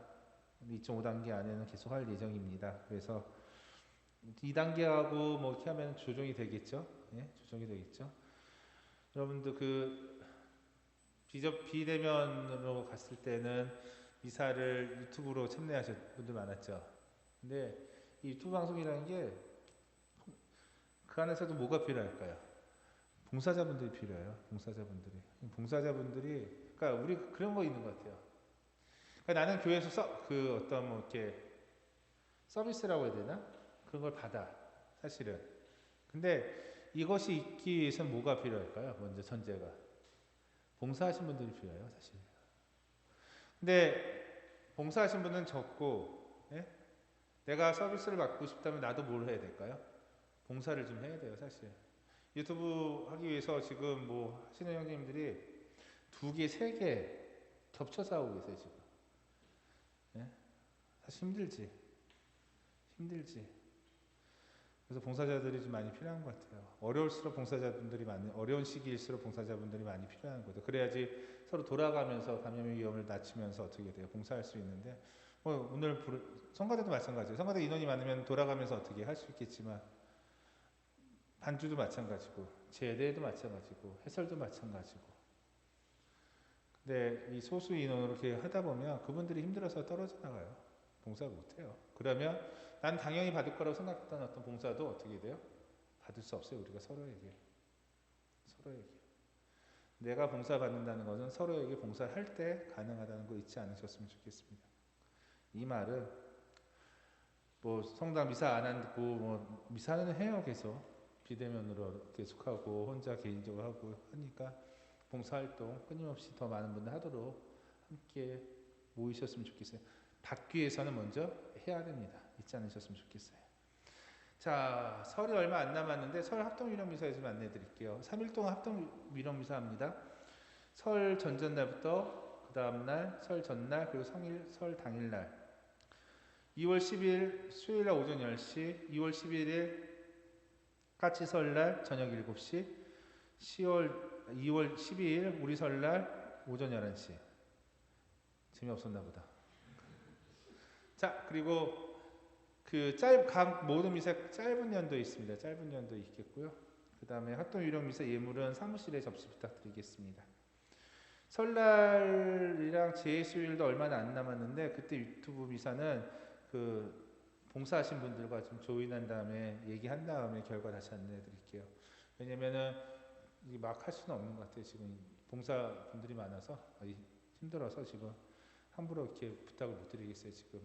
2.5단계 안에는 계속 할 예정입니다. 그래서 2단계하고 뭐 이렇게 하면 조정이 되겠죠. 예, 조정이 되겠죠. 여러분들 그 비대면으로 갔을 때는 미사를 유튜브로 참여하실 분들 많았죠. 근데 이 유튜브 방송이라는 게 그 안에서도 뭐가 필요할까요? 봉사자분들이 필요해요. 봉사자분들이 그러니까 우리 그런 거 있는 것 같아요. 그러니까 나는 교회에서 그 어떤 뭐 이렇게 서비스라고 해야 되나? 그런 걸 받아. 사실은. 근데 이것이 있기 위해서는 뭐가 필요할까요? 먼저 전제가. 봉사하신 분들이 필요해요, 사실. 근데 봉사하신 분은 적고, 예? 내가 서비스를 받고 싶다면 나도 뭘 해야 될까요? 봉사를 좀 해야 돼요, 사실. 유튜브 하기 위해서 지금 뭐 하시는 형님들이 2개, 3개 겹쳐서 하고 계세요, 지금. 예? 사실 힘들지. 그래서 봉사자들이 좀 많이 필요한 것 같아요. 어려운 시기일수록 봉사자분들이 많이 필요한 거죠. 그래야지 서로 돌아가면서 감염의 위험을 낮추면서 어떻게 돼요? 봉사할 수 있는데, 오늘 성가대도 마찬가지예요. 성가대 인원이 많으면 돌아가면서 어떻게 할 수 있겠지만, 반주도 마찬가지고, 제대도 마찬가지고, 해설도 마찬가지고. 근데 이 소수 인원으로 이렇게 하다 보면 그분들이 힘들어서 떨어져 나가요. 봉사를 못해요. 그러면 난 당연히 받을 거라고 생각했던 어떤 봉사도 어떻게 돼요? 받을 수 없어요. 우리가 서로에게. 내가 봉사 받는다는 것은 서로에게 봉사를 할 때 가능하다는 거 잊지 않으셨으면 좋겠습니다. 이 말은 뭐 성당 미사 안 하고 뭐 미사는 해요. 계속 비대면으로 계속하고 혼자 개인적으로 하고 하니까 봉사활동 끊임없이 더 많은 분들 하도록 함께 모이셨으면 좋겠어요. 받기 위해서는 먼저 해야 됩니다. 잊지 않으셨으면 좋겠어요. 자, 설이 얼마 안 남았는데 설 합동위령미사에 좀 안내해 드릴게요. 3일 동안 합동위령미사 합니다. 설 전전날부터 그 다음날, 설 전날, 그리고 설 당일날 2월 10일 수요일날 오전 10시, 2월 11일 까치설날 저녁 7시, 2월 12일 우리 설날 오전 11시. 재미없었나 보다. 자, 그리고 각 모든 미사 짧은 연도 있습니다. 짧은 연도 있겠고요. 그 다음에 합동유령미사 예물은 사무실에 접수 부탁드리겠습니다. 설날이랑 제수일도 얼마나 안 남았는데 그때 유튜브 미사는 봉사하신 분들과 좀 조인한 다음에 얘기한 다음에 결과 다시 안내해 드릴게요. 왜냐면은 막 할 수는 없는 것 같아요. 지금 봉사분들이 많아서 힘들어서 지금 함부로 이렇게 부탁을 못 드리겠어요. 지금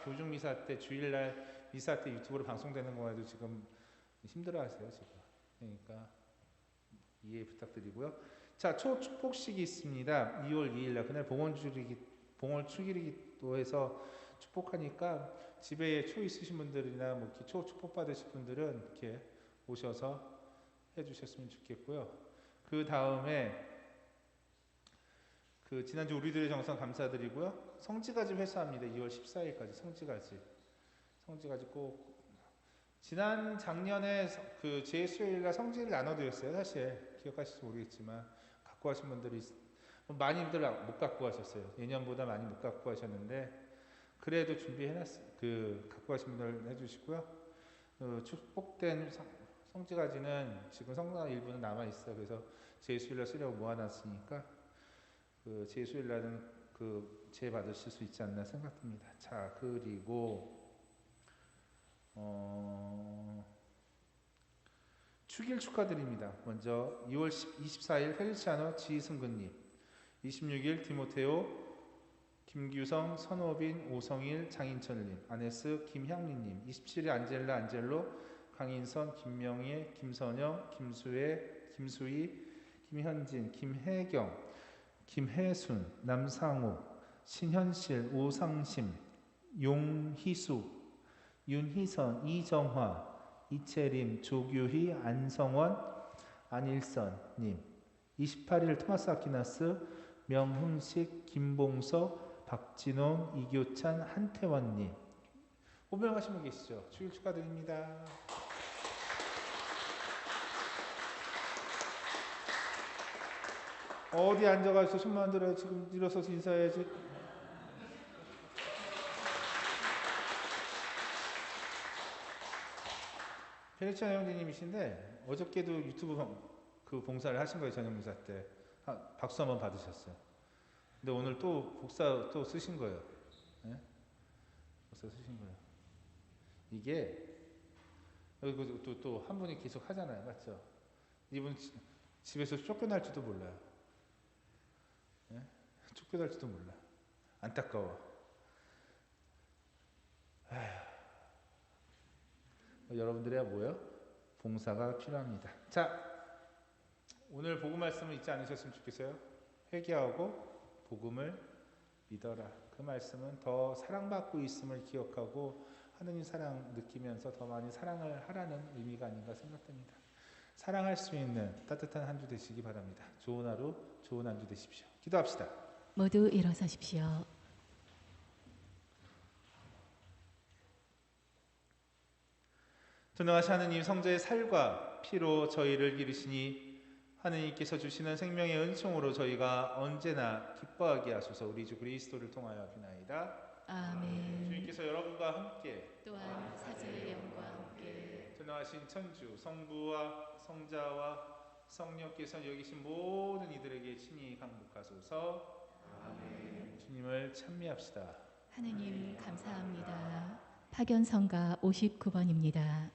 교중 미사 때 주일날 미사 때 유튜브로 방송되는 거에도 지금 힘들어하세요. 지금. 그러니까 이해 부탁드리고요. 자, 초축복식이 있습니다. 2월 2일날 그날 봉헌 축일이기도 해서 축복하니까 집에 초 있으신 분들이나 뭐 초 축복 받으실 분들은 이렇게 오셔서 해주셨으면 좋겠고요. 그 다음에 그 지난주 우리들의 정성 감사드리고요. 성지가지 회사합니다. 2월 14일까지 성지가지 꼭 지난 작년에 그 제 수요일날 성지를 나눠드렸어요. 사실 기억하실지 모르겠지만 갖고 가신 분들이 많이들 못 갖고 가셨어요. 예년보다 많이 못 갖고 가셨는데 그래도 준비해놨어요. 그 갖고 가신 분들 해주시고요. 축복된 성지가지는 지금 성당 일부는 남아 있어요. 그래서 제 수요일날 쓰려고 모아놨으니까 그 제 수요일날은 그 제받으실 수 있지 않나 생각됩니다. 자, 그리고 축일 축하드립니다. 먼저 2월 24일 펠리치아노 지승근님, 26일 디모테오 김규성, 선호빈, 오성일, 장인철님, 아네스 김향민님, 27일 안젤라 안젤로, 강인선, 김명예, 김선영, 김수희, 김현진, 김혜경, 김혜순, 남상우, 신현실, 오상심, 용희수, 윤희선, 이정화, 이채림, 조규희, 안성원, 안일선님, 28일 토마스 아퀴나스, 명흥식, 김봉석, 박진홍, 이교찬, 한태원님. 호명하신 분 계시죠? 축일 축하드립니다. 어디 앉아가지고 손만 들어요. 지금 일어서서 인사해야지. 페리치아 형제님이신데 어저께도 유튜브 그 봉사를 하신 거예요. 저녁 봉사 때. 박수 한번 받으셨어요. 근데 오늘 또 복사 또 쓰신 거예요. 네? 복사 쓰신 거예요. 이게 또 한 분이 계속 하잖아요. 맞죠? 이분 집에서 쫓겨날지도 몰라요. 네? 쫓겨날지도 몰라. 안타까워. 여러분들의 뭐요? 봉사가 필요합니다. 자, 오늘 복음 말씀을 잊지 않으셨으면 좋겠어요. 회개하고 복음을 믿어라. 그 말씀은 더 사랑받고 있음을 기억하고 하느님 사랑 느끼면서 더 많이 사랑을 하라는 의미가 아닌가 생각됩니다. 사랑할 수 있는 따뜻한 한 주 되시기 바랍니다. 좋은 하루, 좋은 한 주 되십시오. 기도합시다. 모두 일어서십시오. 전능하신 하느님, 성자의 살과 피로 저희를 기르시니 하느님께서 주시는 생명의 은총으로 저희가 언제나 기뻐하게 하소서. 우리 주 그리스도를 통하여 비나이다. 아멘. 주님께서 여러분과 함께 또한 사제의 영과 함께 전능하신 천주 성부와 성자와 성령께서 여기 계신 모든 이들에게 친히 강복하소서. 아멘. 주님을 찬미합시다. 하느님 감사합니다. 파견성가 59번입니다.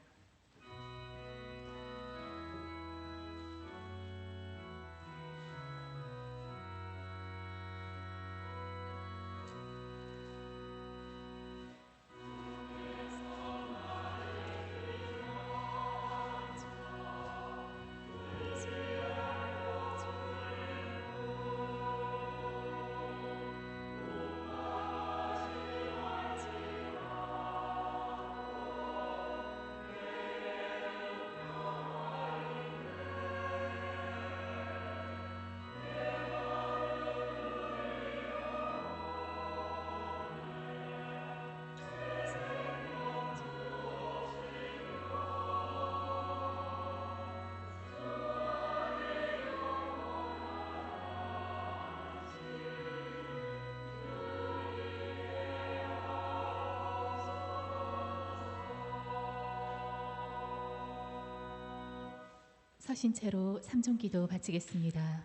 서신 채로 삼종기도 바치겠습니다.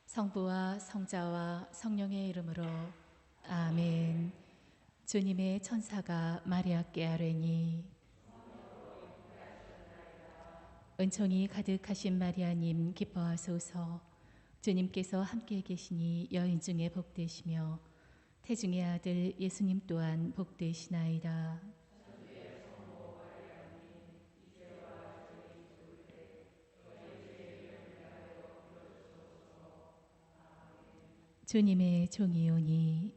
성부와 성자와 성령의 이름으로 아멘. 주님의 천사가 마리아께 아뢰니 은총이 가득하신 마리아님 기뻐하소서. 주님께서 함께 계시니 여인 중에 복되시며 태중의 아들 예수님 또한 복되시나이다. 주님의 종이오니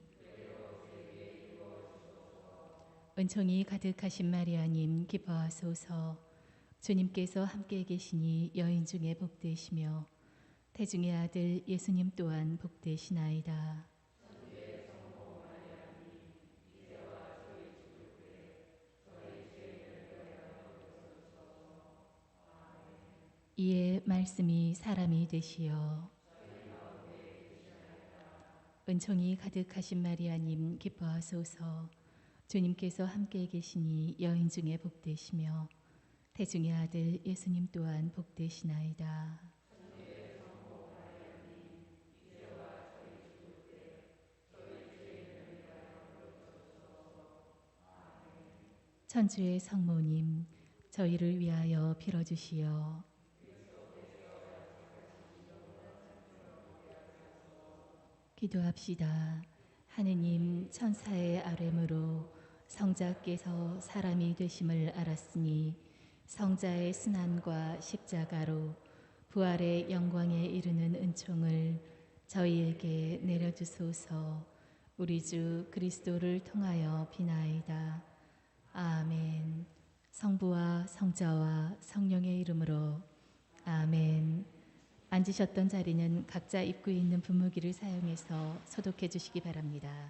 은총이 가득하신 마리아님 기뻐하소서. 주님께서 함께 계시니 여인 중에 복되시며 태중의 아들 예수님 또한 복되시나이다. 이에 말씀이 사람이 되시어 은총이 가득하신 마리아님 기뻐하소서. 주님께서 함께 계시니 여인 중에 복되시며 태중의 아들 예수님 또한 복되시나이다. 천주의 성모님 저희를 위하여 빌어주시어 기도합시다. 하느님 천사의 아뢰므로 성자께서 사람이 되심을 알았으니 성자의 순환과 십자가로 부활의 영광에 이르는 은총을 저희에게 내려주소서. 우리 주 그리스도를 통하여 비나이다. 아멘. 성부와 성자와 성령의 이름으로 아멘. 앉으셨던 자리는 각자 입구에 있는 분무기를 사용해서 소독해 주시기 바랍니다.